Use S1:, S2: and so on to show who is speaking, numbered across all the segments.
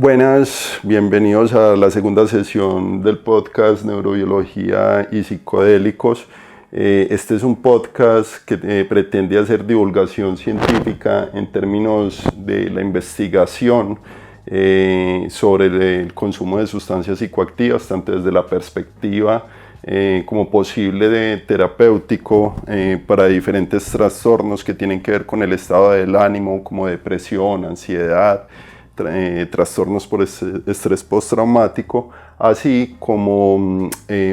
S1: Buenas, bienvenidos a la segunda sesión del podcast Neurobiología y Psicodélicos. Este es un podcast que pretende hacer divulgación científica en términos de la investigación sobre el consumo de sustancias psicoactivas, tanto desde la perspectiva como posible de terapéutico para diferentes trastornos que tienen que ver con el estado del ánimo, como depresión, ansiedad, trastornos por estrés postraumático, así como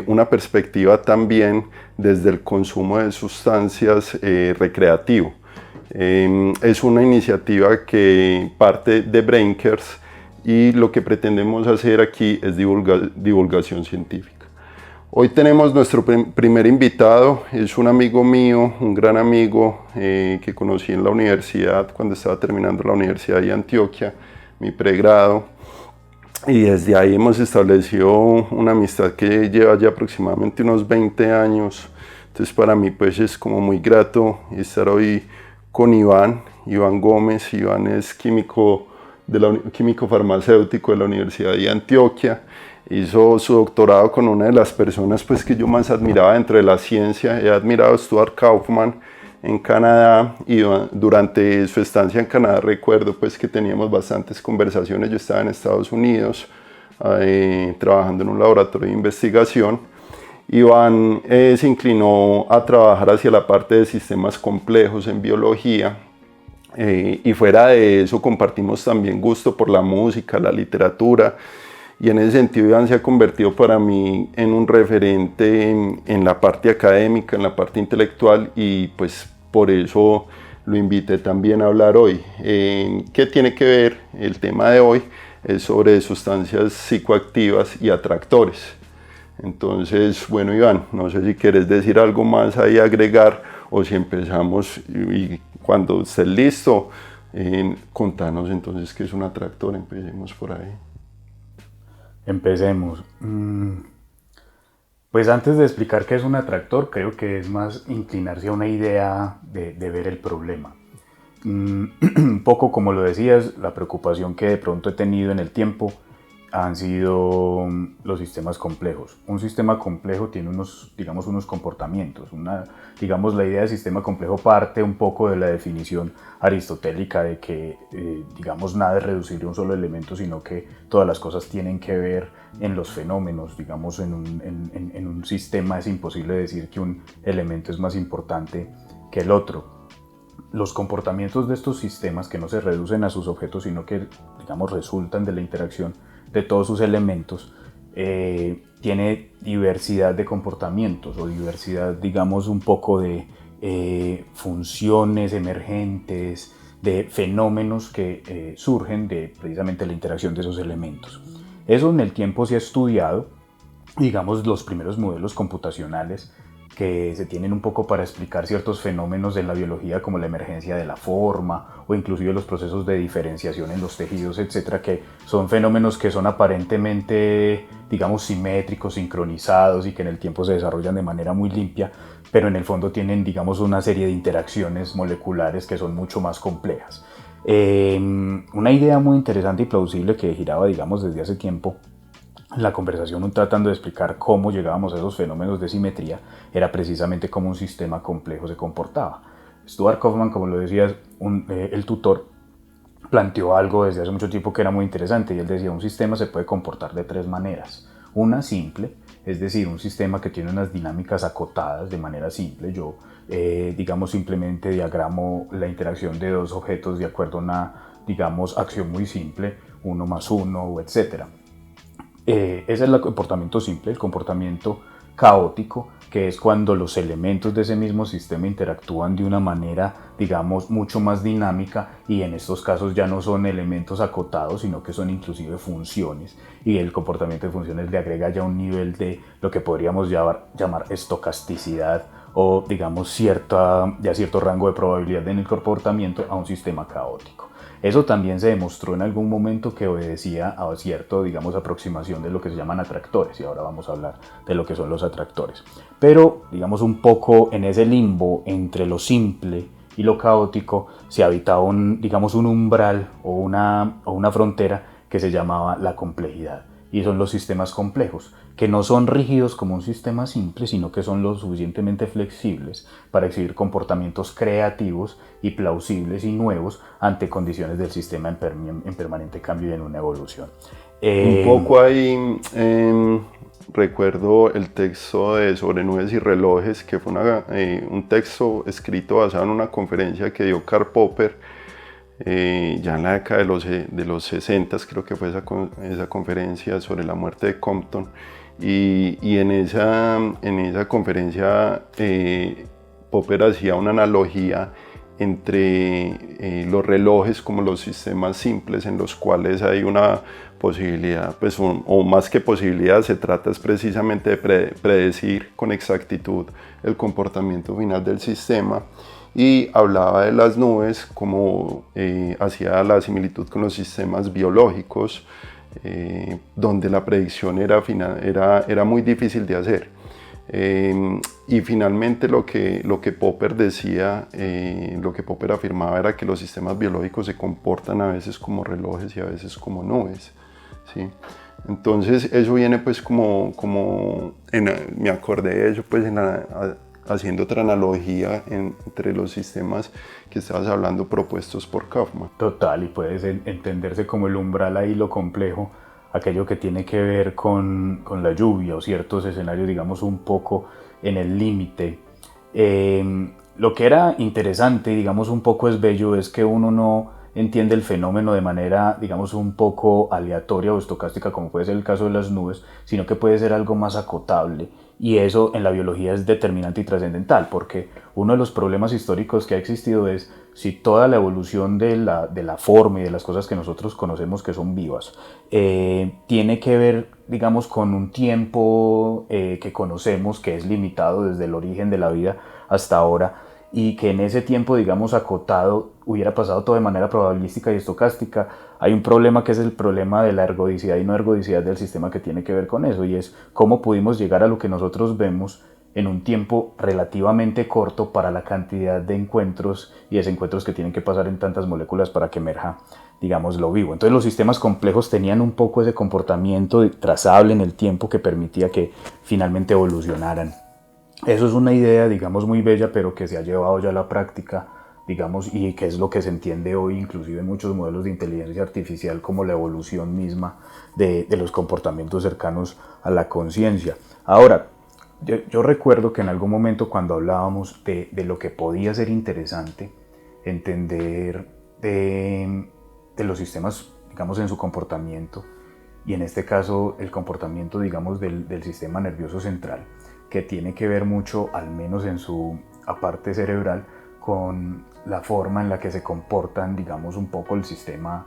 S1: una perspectiva también desde el consumo de sustancias recreativo. Es una iniciativa que parte de Braincares y lo que pretendemos hacer aquí es divulgación científica. Hoy tenemos nuestro primer invitado, es un amigo mío, un gran amigo que conocí en la universidad cuando estaba terminando la Universidad de Antioquia, mi pregrado, y desde ahí hemos establecido una amistad que lleva ya aproximadamente unos 20 años. Entonces para mí pues es como muy grato estar hoy con Iván Gómez. Iván es químico farmacéutico de la Universidad de Antioquia. Hizo su doctorado con una de las personas pues, que yo más admiraba dentro de la ciencia. He admirado a Stuart Kauffman en Canadá, y durante su estancia en Canadá recuerdo pues, que teníamos bastantes conversaciones. Yo estaba en Estados Unidos trabajando en un laboratorio de investigación. Iván se inclinó a trabajar hacia la parte de sistemas complejos en biología. Y fuera de eso compartimos también gusto por la música, la literatura, y en ese sentido Iván se ha convertido para mí en un referente en la parte académica, en la parte intelectual, y pues por eso lo invité también a hablar hoy. ¿Qué tiene que ver? El tema de hoy es sobre sustancias psicoactivas y atractores. Entonces, bueno, Iván, no sé si quieres decir algo más ahí, agregar, o si empezamos y cuando estés listo, contanos entonces qué es un atractor. Empecemos por ahí.
S2: Empecemos. Pues antes de explicar qué es un atractor, creo que es más inclinarse a una idea de ver el problema. Un poco como lo decías, la preocupación que de pronto he tenido en el tiempo han sido los sistemas complejos. Un sistema complejo tiene unos comportamientos. La idea de sistema complejo parte un poco de la definición aristotélica de que, nada es reducible a un solo elemento, sino que todas las cosas tienen que ver en los fenómenos. En un sistema es imposible decir que un elemento es más importante que el otro. Los comportamientos de estos sistemas, que no se reducen a sus objetos, sino que, resultan de la interacción de todos sus elementos, tiene diversidad de comportamientos o diversidad, un poco de funciones emergentes, de fenómenos que surgen de precisamente la interacción de esos elementos. Eso en el tiempo se ha estudiado, los primeros modelos computacionales que se tienen un poco para explicar ciertos fenómenos en la biología, como la emergencia de la forma o inclusive los procesos de diferenciación en los tejidos, etcétera, que son fenómenos que son aparentemente, simétricos, sincronizados y que en el tiempo se desarrollan de manera muy limpia, pero en el fondo tienen, una serie de interacciones moleculares que son mucho más complejas. Una idea muy interesante y plausible que giraba, desde hace tiempo la conversación, tratando de explicar cómo llegábamos a esos fenómenos de simetría, era precisamente cómo un sistema complejo se comportaba. Stuart Kauffman, como lo decías, el tutor, planteó algo desde hace mucho tiempo que era muy interesante, y él decía: un sistema se puede comportar de tres maneras. Una simple, es decir, un sistema que tiene unas dinámicas acotadas de manera simple. Yo, simplemente diagramo la interacción de dos objetos de acuerdo a una, acción muy simple, 1 más 1, etcétera. Ese es el comportamiento simple. El comportamiento caótico, que es cuando los elementos de ese mismo sistema interactúan de una manera, mucho más dinámica, y en estos casos ya no son elementos acotados, sino que son inclusive funciones, y el comportamiento de funciones le agrega ya un nivel de lo que podríamos llamar estocasticidad, o cierto rango de probabilidad en el comportamiento a un sistema caótico. Eso también se demostró en algún momento que obedecía a cierta, aproximación de lo que se llaman atractores, y ahora vamos a hablar de lo que son los atractores. Pero, un poco en ese limbo entre lo simple y lo caótico se habita un umbral o una frontera que se llamaba la complejidad. Y son los sistemas complejos, que no son rígidos como un sistema simple, sino que son lo suficientemente flexibles para exhibir comportamientos creativos y plausibles y nuevos ante condiciones del sistema en permanente cambio y en una evolución.
S1: Un poco ahí recuerdo el texto de Sobre nubes y relojes, que fue un texto escrito basado en una conferencia que dio Karl Popper ya en la década de los 60, creo que fue esa conferencia sobre la muerte de Compton. Y en esa conferencia Popper hacía una analogía entre los relojes como los sistemas simples en los cuales hay una posibilidad, pues, o más que posibilidad, se trata es precisamente de predecir con exactitud el comportamiento final del sistema, y hablaba de las nubes como hacía la similitud con los sistemas biológicos, donde la predicción era muy difícil de hacer. Y finalmente lo que Popper decía, lo que Popper afirmaba era que los sistemas biológicos se comportan a veces como relojes y a veces como nubes, ¿sí? Entonces eso viene pues me acordé de eso pues haciendo otra analogía entre los sistemas que estabas hablando propuestos por Kaufman.
S2: Total, y puede entenderse como el umbral ahí, lo complejo, aquello que tiene que ver con la lluvia o ciertos escenarios, digamos, un poco en el límite. Lo que era interesante, digamos, un poco es bello, es que uno no entiende el fenómeno de manera, digamos, un poco aleatoria o estocástica, como puede ser el caso de las nubes, sino que puede ser algo más acotable. Y eso en la biología es determinante y trascendental, porque uno de los problemas históricos que ha existido es si toda la evolución de la forma y de las cosas que nosotros conocemos que son vivas tiene que ver, digamos, con un tiempo que conocemos que es limitado desde el origen de la vida hasta ahora, y que en ese tiempo, digamos, acotado hubiera pasado todo de manera probabilística y estocástica. Hay un problema que es el problema de la ergodicidad y no ergodicidad del sistema, que tiene que ver con eso, y es cómo pudimos llegar a lo que nosotros vemos en un tiempo relativamente corto para la cantidad de encuentros y desencuentros que tienen que pasar en tantas moléculas para que emerja, digamos, lo vivo. Entonces los sistemas complejos tenían un poco ese comportamiento trazable en el tiempo que permitía que finalmente evolucionaran. Eso es una idea, digamos, muy bella, pero que se ha llevado ya a la práctica, digamos, y que es lo que se entiende hoy, inclusive en muchos modelos de inteligencia artificial, como la evolución misma de los comportamientos cercanos a la conciencia. Ahora, yo recuerdo que en algún momento, cuando hablábamos de lo que podía ser interesante entender de los sistemas, digamos, en su comportamiento, y en este caso el comportamiento, digamos, del sistema nervioso central, que tiene que ver mucho, al menos en su parte cerebral, con la forma en la que se comportan, digamos, un poco el sistema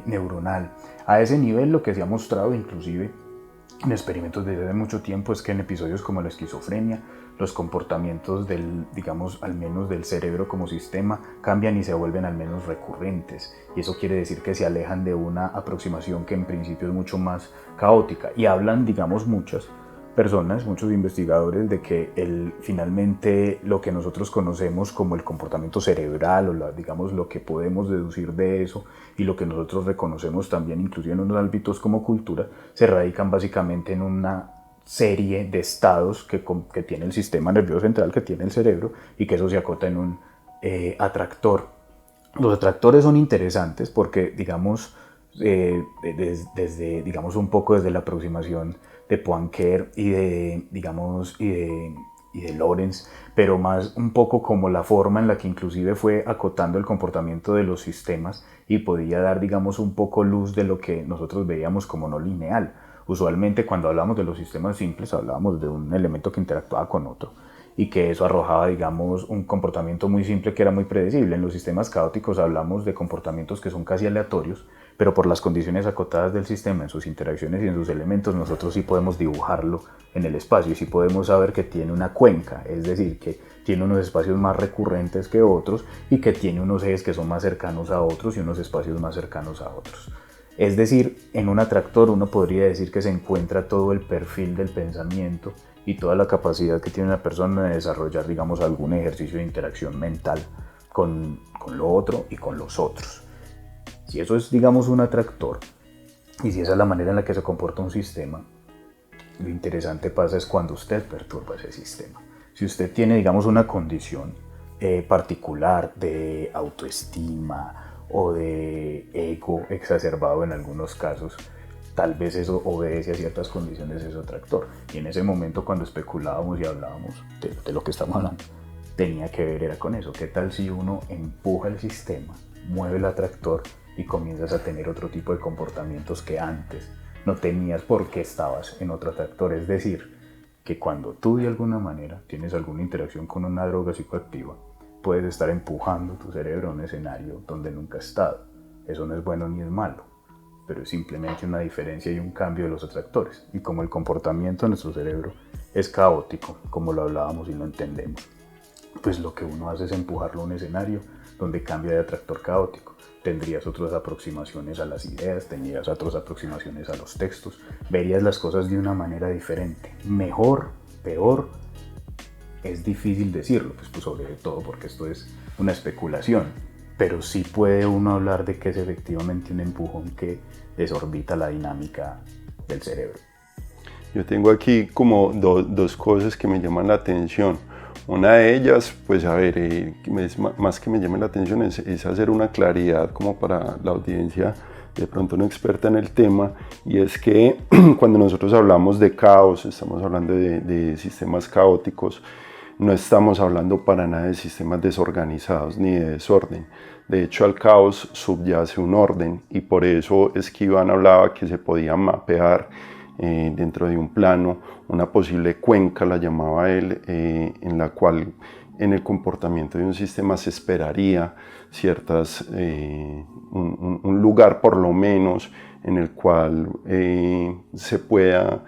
S2: neuronal. A ese nivel, lo que se ha mostrado, inclusive en experimentos desde hace mucho tiempo, es que en episodios como la esquizofrenia, los comportamientos digamos, al menos del cerebro como sistema cambian y se vuelven al menos recurrentes. Y eso quiere decir que se alejan de una aproximación que en principio es mucho más caótica. Y hablan, digamos, muchos investigadores, de que finalmente lo que nosotros conocemos como el comportamiento cerebral, o digamos lo que podemos deducir de eso, y lo que nosotros reconocemos también, inclusive en unos ámbitos como cultura, se radican básicamente en una serie de estados que tiene el sistema nervioso central, que tiene el cerebro, y que eso se acota en un atractor. Los atractores son interesantes porque, digamos, digamos, un poco desde la aproximación de Poincaré y de Lorenz, pero más un poco como la forma en la que inclusive fue acotando el comportamiento de los sistemas y podía dar, digamos, un poco luz de lo que nosotros veíamos como no lineal. Usualmente, cuando hablamos de los sistemas simples, hablábamos de un elemento que interactuaba con otro, y que eso arrojaba, digamos, un comportamiento muy simple que era muy predecible. En los sistemas caóticos hablamos de comportamientos que son casi aleatorios, pero por las condiciones acotadas del sistema, en sus interacciones y en sus elementos, nosotros sí podemos dibujarlo en el espacio, y sí podemos saber que tiene una cuenca, es decir, que tiene unos espacios más recurrentes que otros, y que tiene unos ejes que son más cercanos a otros y unos espacios más cercanos a otros. Es decir, en un atractor uno podría decir que se encuentra todo el perfil del pensamiento y toda la capacidad que tiene una persona de desarrollar, digamos, algún ejercicio de interacción mental con lo otro y con los otros. Si eso es, digamos, un atractor, Y si esa es la manera en la que se comporta un sistema, lo interesante pasa es cuando usted perturba ese sistema. Si usted tiene, digamos, una condición particular de autoestima o de ego exacerbado en algunos casos, tal vez eso obedece a ciertas condiciones de ese atractor. Y en ese momento, cuando especulábamos y hablábamos de lo que estamos hablando, tenía que ver era con eso. ¿Qué tal si uno empuja el sistema, mueve el atractor y comienzas a tener otro tipo de comportamientos que antes no tenías porque estabas en otro atractor? Es decir, que cuando tú de alguna manera tienes alguna interacción con una droga psicoactiva, puedes estar empujando tu cerebro a un escenario donde nunca has estado. Eso no es bueno ni es malo, pero es simplemente una diferencia y un cambio de los atractores. Y como el comportamiento de nuestro cerebro es caótico, como lo hablábamos y lo entendemos, pues lo que uno hace es empujarlo a un escenario donde cambia de atractor caótico. Tendrías otras aproximaciones a las ideas, tendrías otras aproximaciones a los textos, verías las cosas de una manera diferente. Mejor, peor, es difícil decirlo, pues sobre todo porque esto es una especulación, pero sí puede uno hablar de que es efectivamente un empujón que desorbita la dinámica del cerebro.
S1: Yo tengo aquí como dos cosas que me llaman la atención. Una de ellas, pues a ver, más que me llame la atención es hacer una claridad como para la audiencia de pronto no experta en el tema, y es que cuando nosotros hablamos de caos, estamos hablando de sistemas caóticos, no estamos hablando para nada de sistemas desorganizados ni de desorden. De hecho, al caos subyace un orden, y por eso es que Iván hablaba que se podía mapear dentro de un plano una posible cuenca, la llamaba él, en la cual en el comportamiento de un sistema se esperaría un lugar por lo menos en el cual se pueda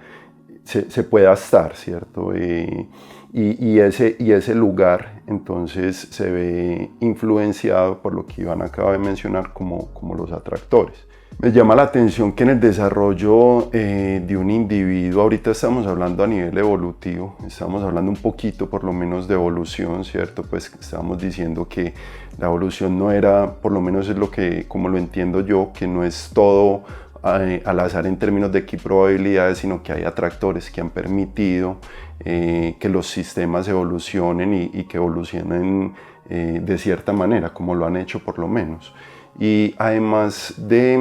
S1: estar, ¿cierto? Y ese lugar entonces se ve influenciado por lo que Iván acaba de mencionar como los atractores. Me llama la atención que en el desarrollo de un individuo, ahorita estamos hablando a nivel evolutivo, estamos hablando un poquito por lo menos de evolución, ¿cierto? Pues estamos diciendo que la evolución no era, por lo menos es lo que, como lo entiendo yo, que no es todo al azar en términos de qué probabilidades, sino que hay atractores que han permitido que los sistemas evolucionen y que evolucionen de cierta manera, como lo han hecho por lo menos. Y además de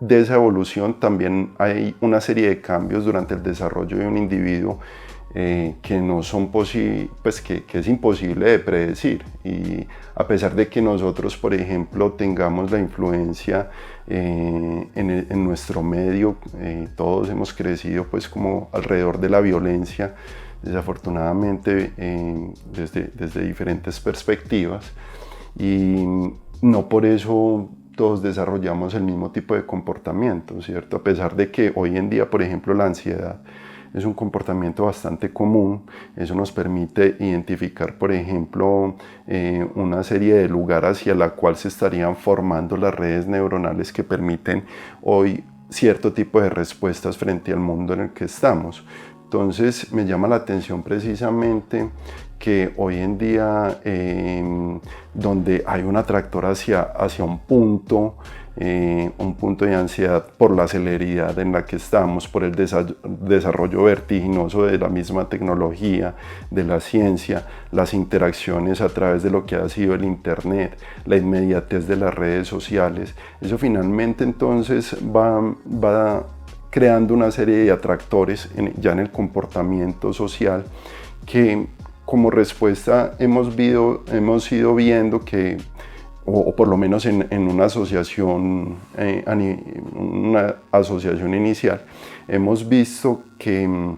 S1: esa evolución, también hay una serie de cambios durante el desarrollo de un individuo que no son pues que es imposible de predecir. Y a pesar de que nosotros, por ejemplo, tengamos la influencia en nuestro medio, todos hemos crecido pues como alrededor de la violencia, desafortunadamente desde diferentes perspectivas, y no por eso todos desarrollamos el mismo tipo de comportamiento, ¿cierto? A pesar de que hoy en día, por ejemplo, la ansiedad es un comportamiento bastante común. Eso nos permite identificar, por ejemplo, una serie de lugares hacia la cual se estarían formando las redes neuronales que permiten hoy cierto tipo de respuestas frente al mundo en el que estamos. Entonces me llama la atención precisamente que hoy en día donde hay un atractor hacia un punto de ansiedad por la celeridad en la que estamos, por el desarrollo vertiginoso de la misma tecnología, de la ciencia, las interacciones a través de lo que ha sido el internet, la inmediatez de las redes sociales. Eso finalmente entonces va creando una serie de atractores ya en el comportamiento social que como respuesta hemos ido viendo que, o por lo menos en una asociación, una asociación inicial, hemos visto que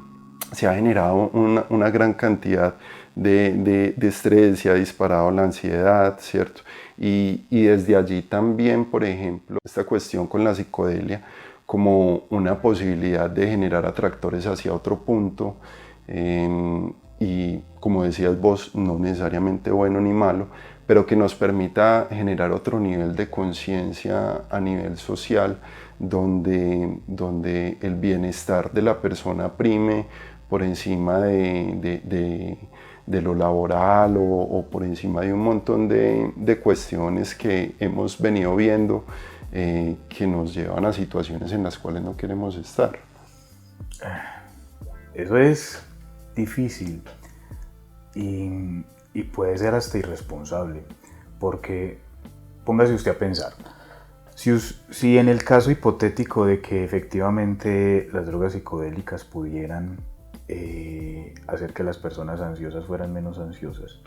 S1: se ha generado una gran cantidad de estrés, se ha disparado la ansiedad, ¿cierto? Y desde allí también, por ejemplo, esta cuestión con la psicodelia como una posibilidad de generar atractores hacia otro punto, y como decías vos, no necesariamente bueno ni malo, pero que nos permita generar otro nivel de conciencia a nivel social, donde el bienestar de la persona prime por encima de lo laboral o por encima de un montón de cuestiones que hemos venido viendo que nos llevan a situaciones en las cuales no queremos estar.
S2: Eso es difícil y puede ser hasta irresponsable, porque póngase usted a pensar, si en el caso hipotético de que efectivamente las drogas psicodélicas pudieran hacer que las personas ansiosas fueran menos ansiosas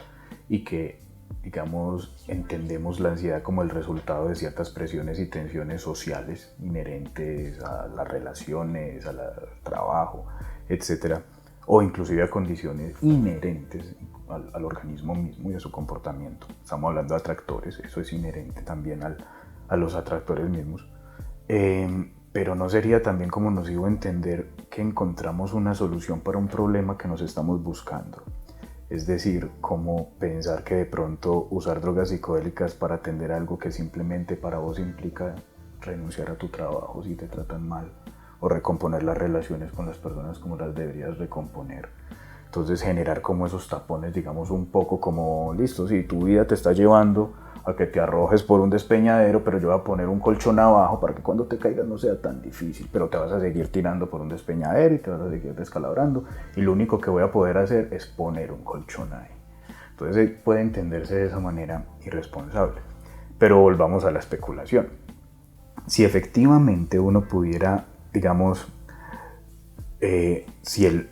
S2: y que, digamos, entendemos la ansiedad como el resultado de ciertas presiones y tensiones sociales inherentes a las relaciones, al trabajo, etc., o inclusive a condiciones inherentes al organismo mismo y a su comportamiento. Estamos hablando de atractores, eso es inherente también a los atractores mismos. Pero no sería también como nocivo entender que encontramos una solución para un problema que nos estamos buscando. Es decir, como pensar que de pronto usar drogas psicodélicas para atender algo que simplemente para vos implica renunciar a tu trabajo si te tratan mal, o recomponer las relaciones con las personas como las deberías recomponer. Entonces generar como esos tapones, digamos, un poco como, listo, si tu vida te está llevando a que te arrojes por un despeñadero, pero yo voy a poner un colchón abajo para que cuando te caigas no sea tan difícil, pero te vas a seguir tirando por un despeñadero y te vas a seguir descalabrando, y lo único que voy a poder hacer es poner un colchón ahí. Entonces puede entenderse de esa manera irresponsable. Pero volvamos a la especulación. Si efectivamente uno pudiera, digamos, si el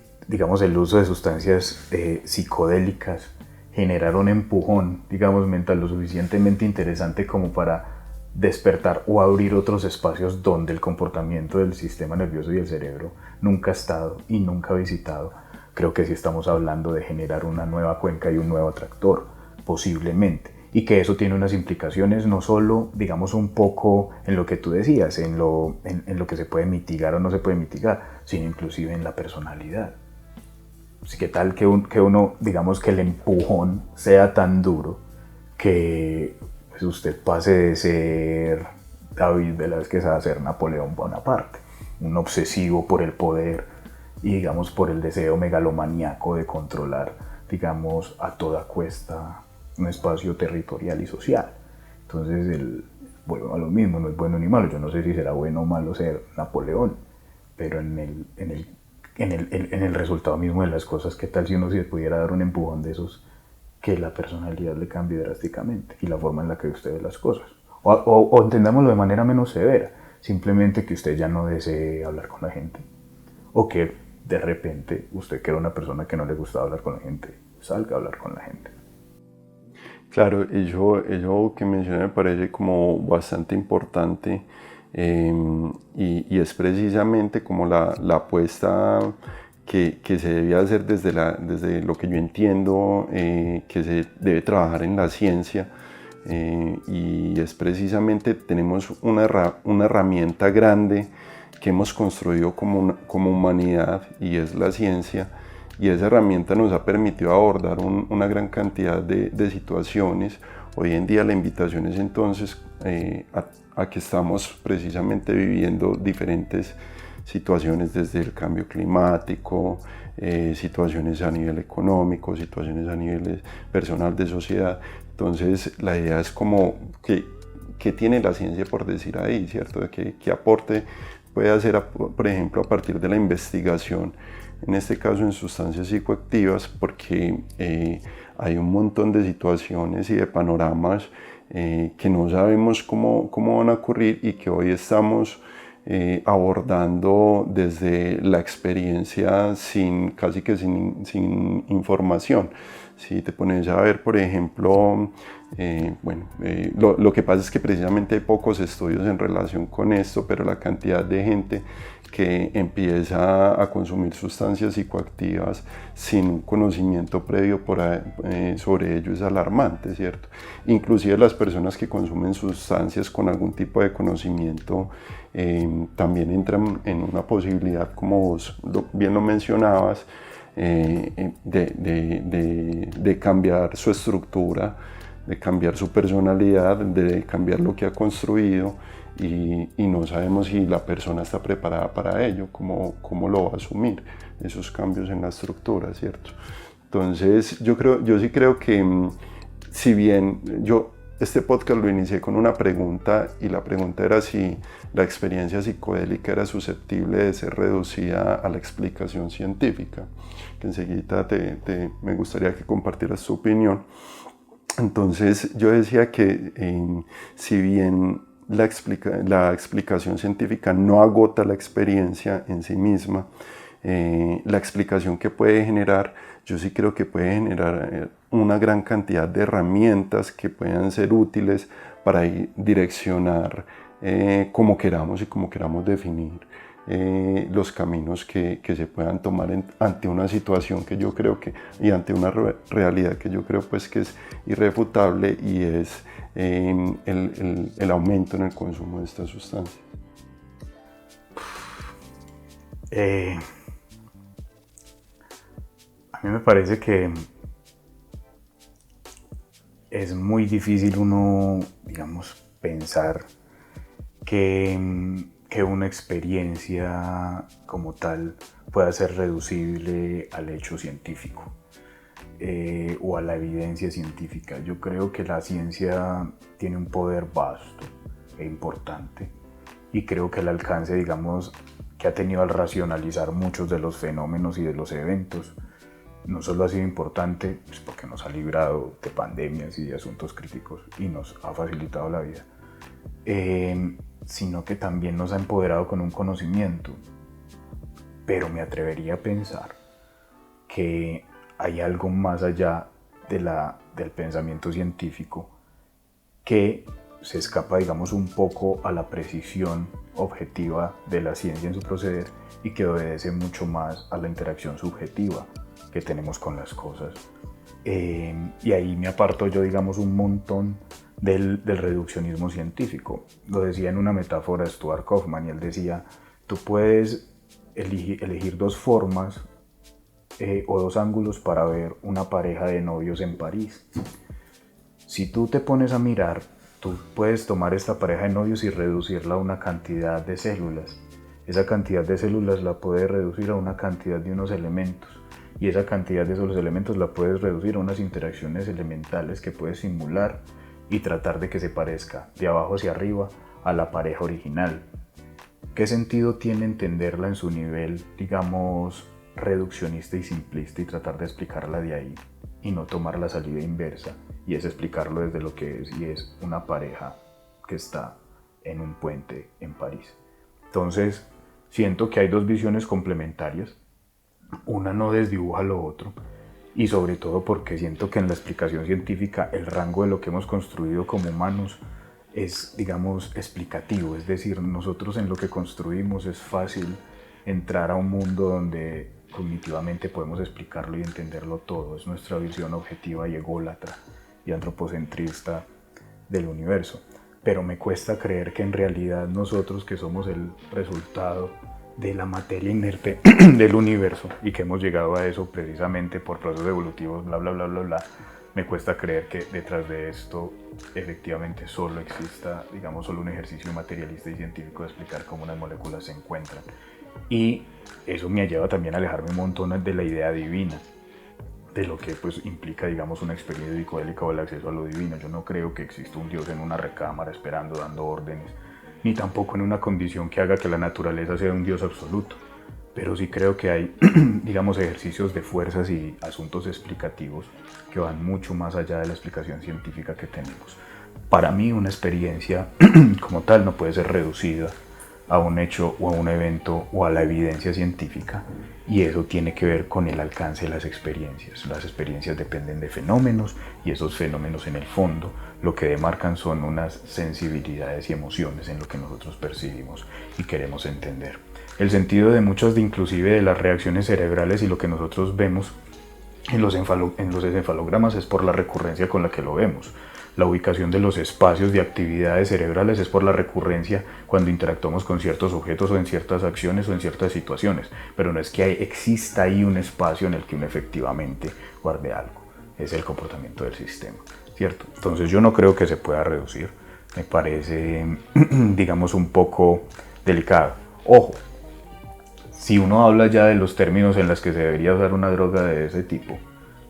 S2: uso de sustancias psicodélicas generar un empujón, digamos, mental lo suficientemente interesante como para despertar o abrir otros espacios donde el comportamiento del sistema nervioso y el cerebro nunca ha estado y nunca ha visitado, creo que sí estamos hablando de generar una nueva cuenca y un nuevo atractor, posiblemente. Y que eso tiene unas implicaciones no solo, digamos, un poco en lo que tú decías, en lo que se puede mitigar o no se puede mitigar, sino inclusive en la personalidad. ¿Qué tal que uno, digamos, que el empujón sea tan duro que pues, usted pase de ser David Velázquez a ser Napoleón Bonaparte, un obsesivo por el poder y, digamos, por el deseo megalomaníaco de controlar, digamos, a toda cuesta un espacio territorial y social? Entonces, vuelvo a lo mismo, no es bueno ni malo. Yo no sé si será bueno o malo ser Napoleón, pero en el resultado mismo de las cosas, ¿qué tal si uno se pudiera dar un empujón de esos que la personalidad le cambie drásticamente y la forma en la que usted ve las cosas? O entendámoslo de manera menos severa, simplemente que usted ya no desee hablar con la gente, o que de repente usted, que era una persona que no le gustaba hablar con la gente, salga a hablar con la gente.
S1: Claro, eso que mencioné me parece como bastante importante, y es precisamente como la apuesta que se debe hacer desde lo que yo entiendo, que se debe trabajar en la ciencia, y es precisamente tenemos una herramienta grande que hemos construido como humanidad, y es la ciencia. Y esa herramienta nos ha permitido abordar una gran cantidad de situaciones. Hoy en día la invitación es entonces a que estamos precisamente viviendo diferentes situaciones, desde el cambio climático, situaciones a nivel económico, situaciones a nivel personal de sociedad. Entonces la idea es como ¿qué tiene la ciencia por decir ahí, ¿cierto? ¿Qué aporte puede hacer, por ejemplo, a partir de la investigación? En este caso en sustancias psicoactivas, porque hay un montón de situaciones y de panoramas que no sabemos cómo van a ocurrir y que hoy estamos abordando desde la experiencia casi que sin información. Si te pones a ver, por ejemplo, lo que pasa es que precisamente hay pocos estudios en relación con esto, pero la cantidad de gente que empieza a consumir sustancias psicoactivas sin un conocimiento previo sobre ello es alarmante, ¿cierto? Inclusive las personas que consumen sustancias con algún tipo de conocimiento también entran en una posibilidad, como vos bien lo mencionabas, de cambiar su estructura, de cambiar su personalidad, de cambiar lo que ha construido, y no sabemos si la persona está preparada para ello, cómo lo va a asumir, esos cambios en la estructura, ¿cierto? Entonces yo sí creo que, si bien yo este podcast lo inicié con una pregunta, y la pregunta era si la experiencia psicodélica era susceptible de ser reducida a la explicación científica, que enseguida me gustaría que compartieras tu opinión. Entonces yo decía que si bien la explicación científica no agota la experiencia en sí misma, la explicación que puede generar, yo sí creo que puede generar una gran cantidad de herramientas que puedan ser útiles para direccionar como queramos y como queramos definir los caminos que se puedan tomar ante una situación que yo creo que, y ante una realidad que yo creo pues que es irrefutable, y es el aumento en el consumo de esta sustancia.
S2: A mí me parece que es muy difícil uno, digamos, pensar que una experiencia como tal pueda ser reducible al hecho científico o a la evidencia científica. Yo creo que la ciencia tiene un poder vasto e importante, y creo que el alcance, digamos, que ha tenido al racionalizar muchos de los fenómenos y de los eventos, no solo ha sido importante pues porque nos ha librado de pandemias y de asuntos críticos y nos ha facilitado la vida, sino que también nos ha empoderado con un conocimiento. Pero me atrevería a pensar que hay algo más allá del pensamiento científico que se escapa, digamos, un poco a la precisión objetiva de la ciencia en su proceder, y que obedece mucho más a la interacción subjetiva que tenemos con las cosas. Y ahí me aparto yo, digamos, un montón del reduccionismo científico. Lo decía en una metáfora Stuart Kauffman, y él decía: tú puedes elegir dos formas o dos ángulos para ver una pareja de novios en París. Si tú te pones a mirar, tú puedes tomar esta pareja de novios y reducirla a una cantidad de células. Esa cantidad de células la puedes reducir a una cantidad de unos elementos, y esa cantidad de esos elementos la puedes reducir a unas interacciones elementales que puedes simular y tratar de que se parezca de abajo hacia arriba a la pareja original. ¿Qué sentido tiene entenderla en su nivel, digamos, reduccionista y simplista, y tratar de explicarla de ahí, y no tomar la salida inversa, y es explicarlo desde lo que es, y es una pareja que está en un puente en París? Entonces, siento que hay dos visiones complementarias. Una no desdibuja lo otro, y sobre todo porque siento que en la explicación científica el rango de lo que hemos construido como humanos es, digamos, explicativo. Es decir, nosotros en lo que construimos es fácil entrar a un mundo donde cognitivamente podemos explicarlo y entenderlo todo. Es nuestra visión objetiva y ególatra y antropocentrista del universo. Pero me cuesta creer que en realidad nosotros, que somos el resultado de la materia inerte del universo, y que hemos llegado a eso precisamente por procesos evolutivos, bla, bla, bla, bla, bla, me cuesta creer que detrás de esto efectivamente solo exista, digamos, solo un ejercicio materialista y científico de explicar cómo unas moléculas se encuentran. Y eso me lleva también a alejarme un montón de la idea divina, de lo que pues implica, digamos, una experiencia psicodélica o el acceso a lo divino. Yo no creo que exista un Dios en una recámara esperando, dando órdenes, ni tampoco en una condición que haga que la naturaleza sea un Dios absoluto. Pero sí creo que hay, digamos, ejercicios de fuerzas y asuntos explicativos que van mucho más allá de la explicación científica que tenemos. Para mí, una experiencia como tal no puede ser reducida a un hecho o a un evento o a la evidencia científica, y eso tiene que ver con el alcance de las experiencias. Las experiencias dependen de fenómenos, y esos fenómenos en el fondo lo que demarcan son unas sensibilidades y emociones en lo que nosotros percibimos y queremos entender. El sentido de muchas de inclusive de las reacciones cerebrales y lo que nosotros vemos en los encefalogramas es por la recurrencia con la que lo vemos. La ubicación de los espacios de actividades cerebrales es por la recurrencia cuando interactuamos con ciertos objetos o en ciertas acciones o en ciertas situaciones, pero no es que exista ahí un espacio en el que uno efectivamente guarde algo. Es el comportamiento del sistema, ¿cierto? Entonces yo no creo que se pueda reducir. Me parece, digamos, un poco delicado. Ojo, si uno habla ya de los términos en los que se debería usar una droga de ese tipo,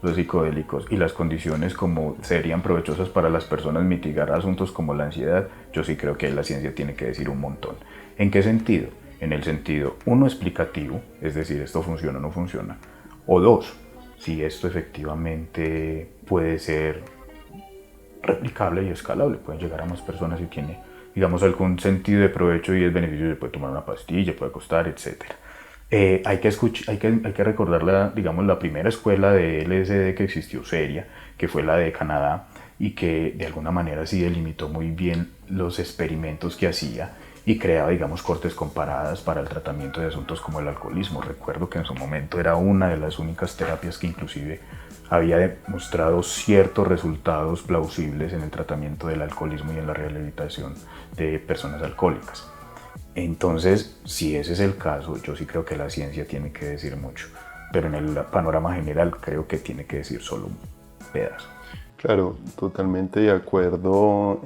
S2: los psicodélicos y las condiciones como serían provechosas para las personas mitigar asuntos como la ansiedad, yo sí creo que la ciencia tiene que decir un montón. ¿En qué sentido? En el sentido, uno, explicativo, es decir, esto funciona o no funciona, o dos, si esto efectivamente puede ser replicable y escalable, puede llegar a más personas y tiene, digamos, algún sentido de provecho y es beneficio, se puede tomar una pastilla, puede costar, etc. Hay que recordar la primera escuela de LSD que existió seria, que fue la de Canadá, y que de alguna manera sí delimitó muy bien los experimentos que hacía y creaba, digamos, cortes comparadas para el tratamiento de asuntos como el alcoholismo. Recuerdo que en su momento era una de las únicas terapias que inclusive había demostrado ciertos resultados plausibles en el tratamiento del alcoholismo y en la rehabilitación de personas alcohólicas. Entonces, si ese es el caso, yo sí creo que la ciencia tiene que decir mucho, pero en el panorama general creo que tiene que decir solo un pedazo.
S1: Claro, totalmente de acuerdo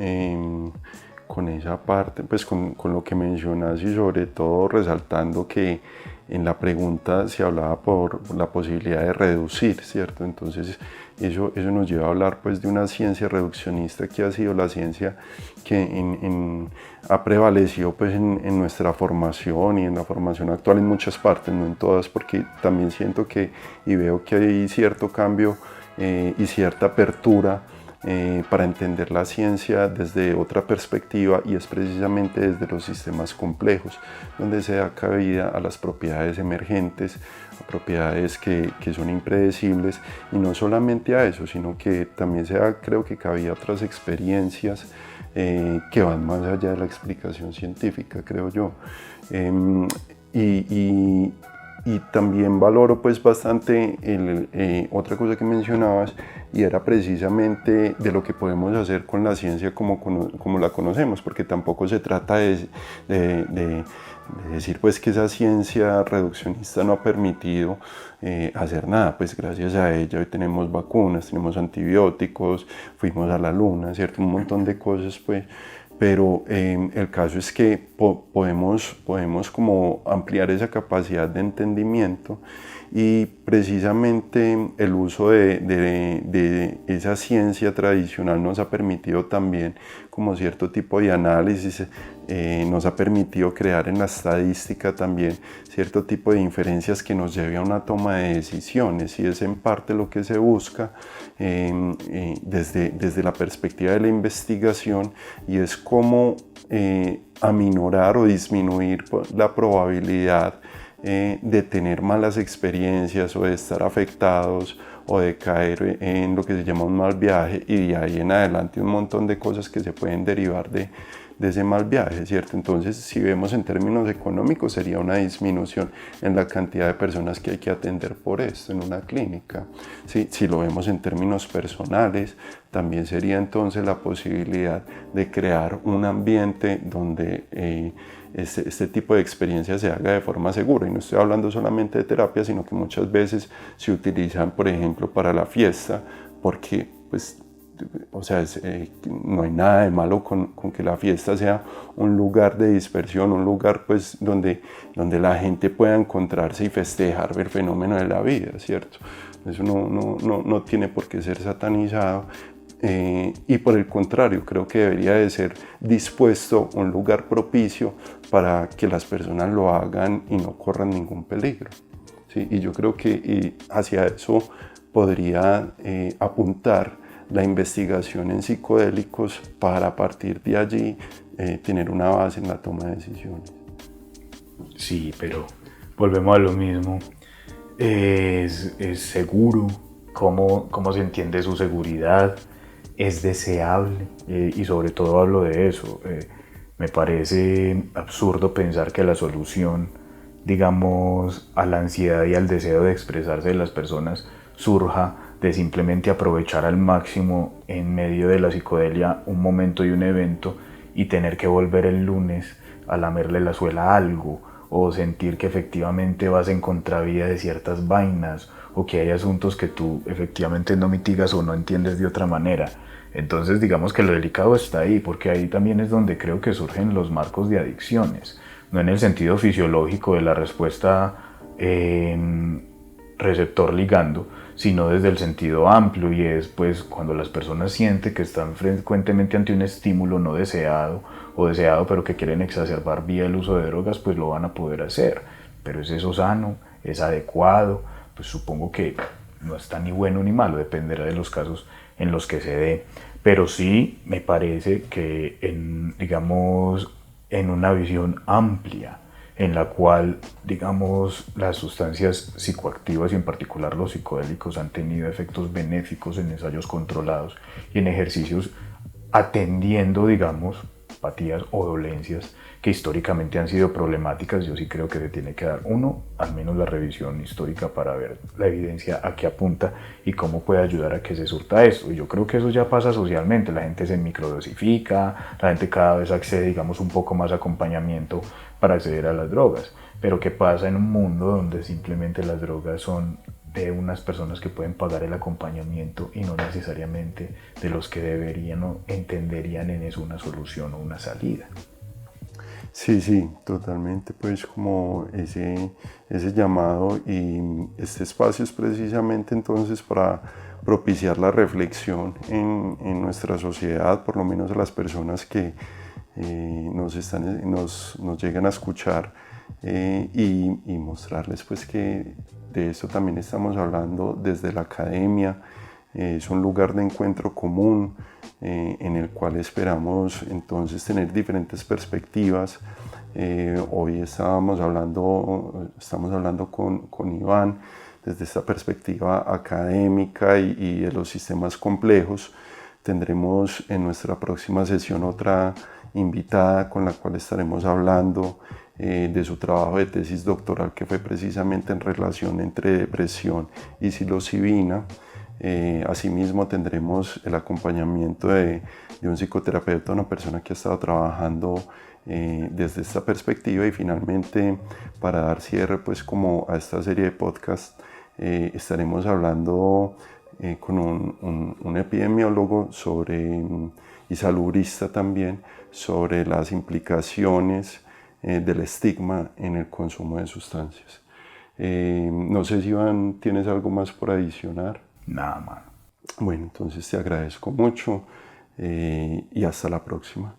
S1: con esa parte, pues con lo que mencionas y sobre todo resaltando que en la pregunta se hablaba por la posibilidad de reducir, ¿cierto? Entonces eso nos lleva a hablar pues de una ciencia reduccionista que ha sido la ciencia que ha prevalecido pues en nuestra formación y en la formación actual en muchas partes, no en todas, porque también siento que y veo que hay cierto cambio y cierta apertura para entender la ciencia desde otra perspectiva, y es precisamente desde los sistemas complejos, donde se da cabida a las propiedades emergentes, a propiedades que son impredecibles, y no solamente a eso, sino que también se da, creo que cabida a otras experiencias que van más allá de la explicación científica, creo yo. Y también valoro pues bastante otra cosa que mencionabas, y era precisamente de lo que podemos hacer con la ciencia como la conocemos, porque tampoco se trata de decir pues que esa ciencia reduccionista no ha permitido hacer nada. Pues gracias a ella hoy tenemos vacunas, tenemos antibióticos, fuimos a la luna, ¿cierto? Un montón de cosas pues. Pero el caso es que podemos como ampliar esa capacidad de entendimiento, y precisamente el uso de esa ciencia tradicional nos ha permitido también como cierto tipo de análisis, nos ha permitido crear en la estadística también cierto tipo de inferencias que nos lleve a una toma de decisiones, y es en parte lo que se busca desde la perspectiva de la investigación, y es cómo aminorar o disminuir la probabilidad de tener malas experiencias o de estar afectados o de caer en lo que se llama un mal viaje, y de ahí en adelante un montón de cosas que se pueden derivar de ese mal viaje, ¿cierto? Entonces, si vemos en términos económicos, sería una disminución en la cantidad de personas que hay que atender por esto en una clínica. Si lo vemos en términos personales, también sería entonces la posibilidad de crear un ambiente donde este tipo de experiencia se haga de forma segura. Y no estoy hablando solamente de terapia, sino que muchas veces se utilizan, por ejemplo, para la fiesta, porque pues, o sea, no hay nada de malo con que la fiesta sea un lugar de dispersión, un lugar pues donde la gente pueda encontrarse y festejar el fenómeno de la vida, ¿cierto? Eso no tiene por qué ser satanizado, y por el contrario, creo que debería de ser dispuesto un lugar propicio para que las personas lo hagan y no corran ningún peligro, ¿sí? Y yo creo que hacia eso podría apuntar la investigación en psicodélicos, para a partir de allí tener una base en la toma de decisiones.
S2: Sí, pero volvemos a lo mismo. ¿Es seguro? ¿Cómo se entiende su seguridad? ¿Es deseable? Y sobre todo hablo de eso. Me parece absurdo pensar que la solución, digamos, a la ansiedad y al deseo de expresarse de las personas surja de simplemente aprovechar al máximo en medio de la psicodelia un momento y un evento, y tener que volver el lunes a lamerle la suela a algo, o sentir que efectivamente vas en contravía de ciertas vainas, o que hay asuntos que tú efectivamente no mitigas o no entiendes de otra manera. Entonces digamos que lo delicado está ahí, porque ahí también es donde creo que surgen los marcos de adicciones, no en el sentido fisiológico de la respuesta receptor ligando, sino desde el sentido amplio, y es pues cuando las personas sienten que están frecuentemente ante un estímulo no deseado o deseado pero que quieren exacerbar vía el uso de drogas, pues lo van a poder hacer. Pero ¿es eso sano? ¿Es adecuado? Pues supongo que no está ni bueno ni malo, dependerá de los casos en los que se dé. Pero sí me parece que digamos, en una visión amplia, en la cual, digamos, las sustancias psicoactivas y en particular los psicodélicos han tenido efectos benéficos en ensayos controlados y en ejercicios atendiendo, digamos, apatías o dolencias que históricamente han sido problemáticas. Yo sí creo que se tiene que dar, al menos la revisión histórica para ver la evidencia a qué apunta y cómo puede ayudar a que se surta esto. Y yo creo que eso ya pasa socialmente, la gente se microdosifica, la gente cada vez accede, digamos, un poco más a acompañamiento para acceder a las drogas. Pero ¿qué pasa en un mundo donde simplemente las drogas son de unas personas que pueden pagar el acompañamiento y no necesariamente de los que deberían o entenderían en eso una solución o una salida?
S1: Sí, totalmente, pues como ese llamado, y este espacio es precisamente entonces para propiciar la reflexión en nuestra sociedad, por lo menos a las personas que nos llegan a escuchar, y mostrarles pues que de eso también estamos hablando desde la academia. Es un lugar de encuentro común, en el cual esperamos entonces tener diferentes perspectivas. Hoy estamos hablando con Iván desde esta perspectiva académica y de los sistemas complejos. Tendremos en nuestra próxima sesión otra invitada con la cual estaremos hablando de su trabajo de tesis doctoral, que fue precisamente en relación entre depresión y psilocibina. Asimismo tendremos el acompañamiento de un psicoterapeuta, una persona que ha estado trabajando desde esta perspectiva. Y finalmente, para dar cierre pues como a esta serie de podcast, estaremos hablando con un epidemiólogo y salubrista también, sobre las implicaciones del estigma en el consumo de sustancias. No sé si, Iván, tienes algo más por adicionar.
S2: Nada, mano.
S1: Bueno, entonces te agradezco mucho, y hasta la próxima.